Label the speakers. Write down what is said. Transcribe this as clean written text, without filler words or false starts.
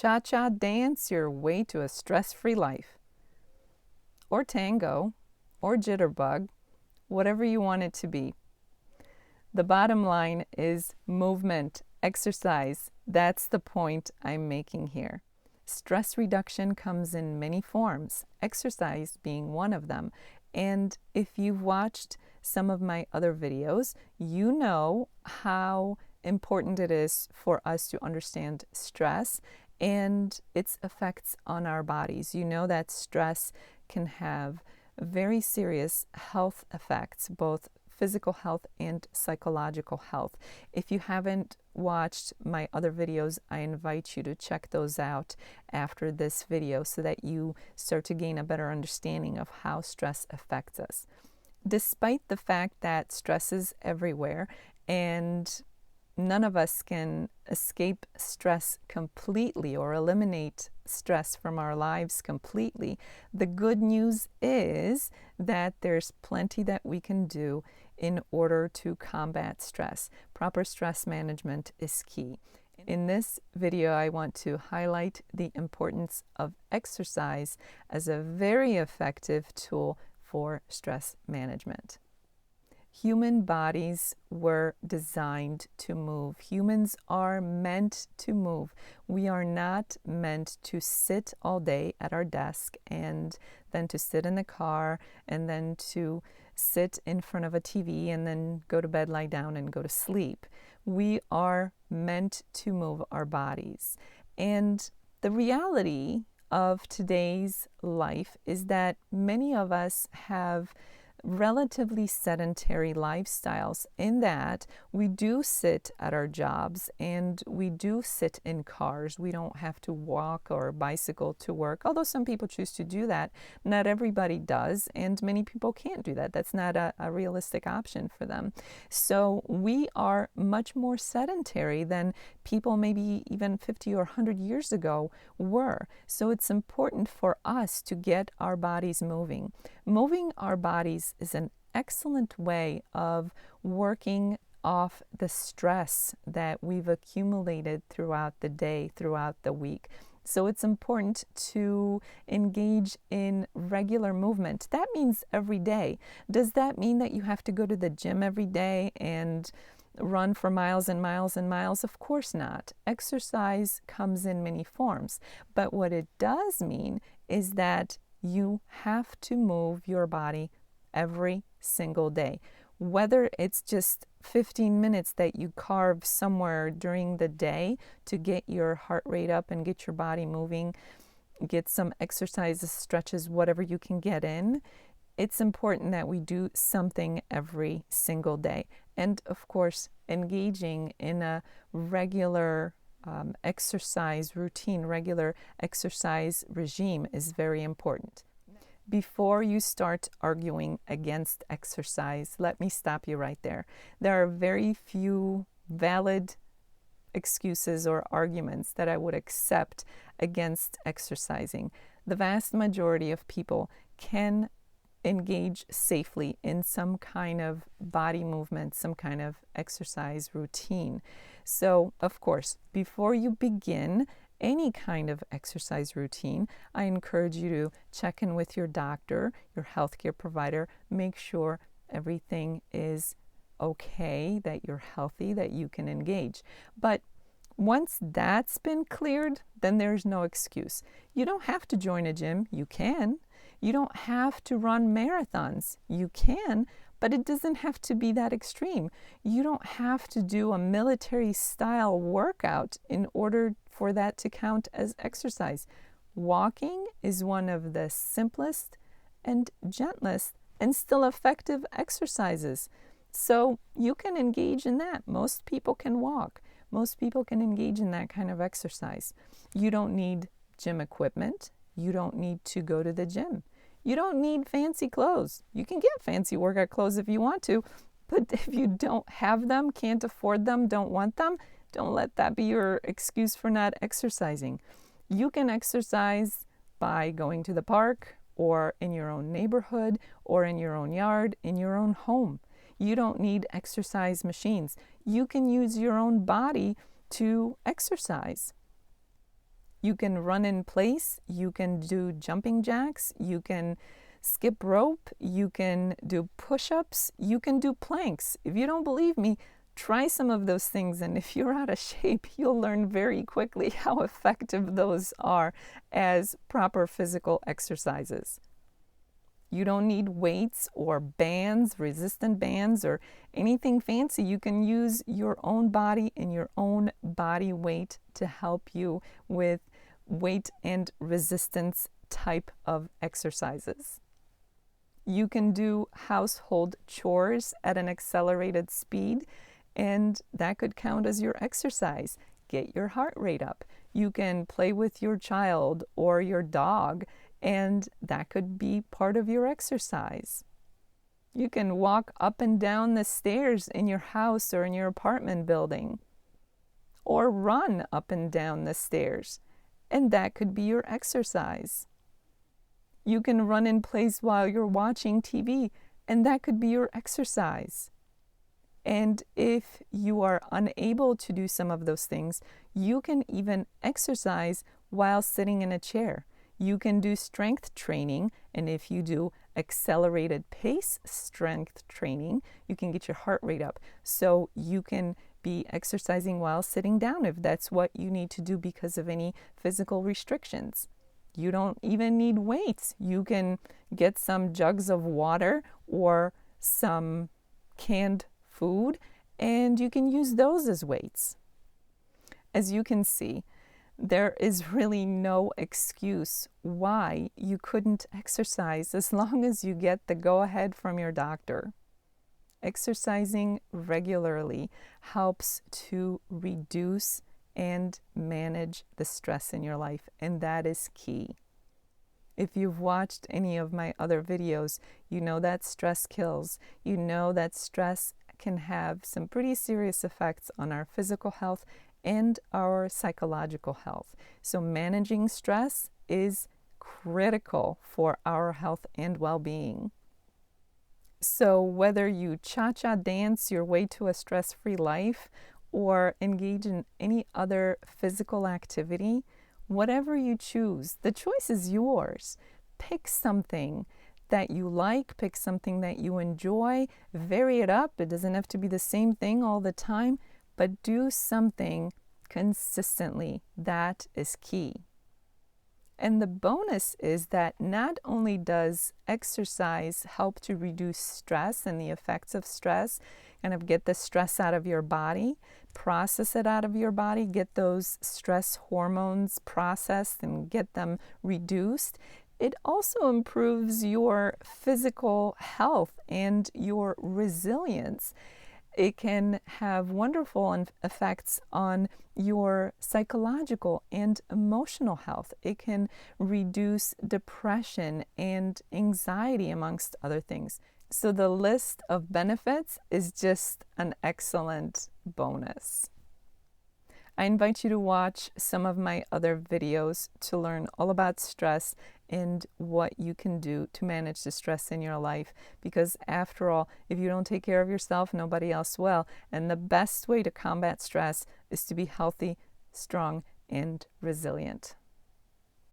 Speaker 1: Cha-cha dance your way to a stress-free life. Or tango, or jitterbug, whatever you want it to be. The bottom line is movement, exercise. That's the point I'm making here. Stress reduction comes in many forms, exercise being one of them. And if you've watched some of my other videos, you know how important it is for us to understand stress and its effects on our bodies. You know that stress can have very serious health effects, both physical health and psychological health. If you haven't watched my other videos, I invite you to check those out after this video so that you start to gain a better understanding of how stress affects us. Despite the fact that stress is everywhere and none of us can escape stress completely or eliminate stress from our lives completely, the good news is that there's plenty that we can do in order to combat stress. Proper stress management is key. In this video, I want to highlight the importance of exercise as a very effective tool for stress management. Human bodies were designed to move. Humans are meant to move. We are not meant to sit all day at our desk and then to sit in the car and then to sit in front of a TV and then go to bed, lie down, and go to sleep. We are meant to move our bodies. And the reality of today's life is that many of us have relatively sedentary lifestyles, in that we do sit at our jobs and we do sit in cars. We don't have to walk or bicycle to work, although some people choose to do that. Not everybody does, and many people can't do that. That's not a realistic option for them. So we are much more sedentary than people maybe even 50 or 100 years ago were. So it's important for us to get our bodies moving. Moving our bodies is an excellent way of working off the stress that we've accumulated throughout the day, throughout the week. So it's important to engage in regular movement. That means every day. Does that mean that you have to go to the gym every day and run for miles and miles and miles? Of course not. Exercise comes in many forms. But what it does mean is that you have to move your body every single day. Whether it's just 15 minutes that you carve somewhere during the day to get your heart rate up and get your body moving, get some exercises, stretches, whatever you can get in, it's important that we do something every single day. And of course, engaging in a regular exercise routine, regular exercise regime is very important. Before you start arguing against exercise, let me stop you right there. There are very few valid excuses or arguments that I would accept against exercising. The vast majority of people can engage safely in some kind of body movement, some kind of exercise routine. So, of course, before you begin any kind of exercise routine, I encourage you to check in with your doctor, your healthcare provider, make sure everything is okay, that you're healthy, that you can engage. But once that's been cleared, then there's no excuse. You don't have to join a gym. You can. You don't have to run marathons. You can, but it doesn't have to be that extreme. You don't have to do a military-style workout in order for that to count as exercise. Walking is one of the simplest and gentlest and still effective exercises. So you can engage in that. Most people can walk. Most people can engage in that kind of exercise. You don't need gym equipment. You don't need to go to the gym. You don't need fancy clothes. You can get fancy workout clothes if you want to, but if you don't have them, can't afford them, don't want them, don't let that be your excuse for not exercising. You can exercise by going to the park or in your own neighborhood or in your own yard, in your own home. You don't need exercise machines. You can use your own body to exercise. You can run in place, you can do jumping jacks, you can skip rope, you can do push-ups, you can do planks. If you don't believe me, try some of those things, and if you're out of shape, you'll learn very quickly how effective those are as proper physical exercises. You don't need weights or bands, resistant bands, or anything fancy. You can use your own body and your own body weight to help you with weight and resistance type of exercises. You can do household chores at an accelerated speed, and that could count as your exercise. Get your heart rate up. You can play with your child or your dog, and that could be part of your exercise. You can walk up and down the stairs in your house or in your apartment building, or run up and down the stairs, and that could be your exercise. You can run in place while you're watching TV, and that could be your exercise. And if you are unable to do some of those things, you can even exercise while sitting in a chair. You can do strength training, and if you do accelerated pace strength training, you can get your heart rate up. So you can be exercising while sitting down if that's what you need to do because of any physical restrictions. You don't even need weights. You can get some jugs of water or some canned food, and you can use those as weights. As you can see, there is really no excuse why you couldn't exercise as long as you get the go-ahead from your doctor. Exercising regularly helps to reduce and manage the stress in your life, and that is key. If you've watched any of my other videos, you know that stress kills. You know that stress can have some pretty serious effects on our physical health and our psychological health. So managing stress is critical for our health and well-being. So whether you cha-cha dance your way to a stress-free life or engage in any other physical activity, whatever you choose, the choice is yours. Pick something that you like, pick something that you enjoy, vary it up. It doesn't have to be the same thing all the time, but do something consistently. That is key. And the bonus is that not only does exercise help to reduce stress and the effects of stress, kind of get the stress out of your body, process it out of your body, get those stress hormones processed and get them reduced. It also improves your physical health and your resilience. It can have wonderful effects on your psychological and emotional health. It can reduce depression and anxiety, amongst other things. So the list of benefits is just an excellent bonus. I invite you to watch some of my other videos to learn all about stress and what you can do to manage the stress in your life. Because after all, if you don't take care of yourself, nobody else will. And the best way to combat stress is to be healthy, strong, and resilient.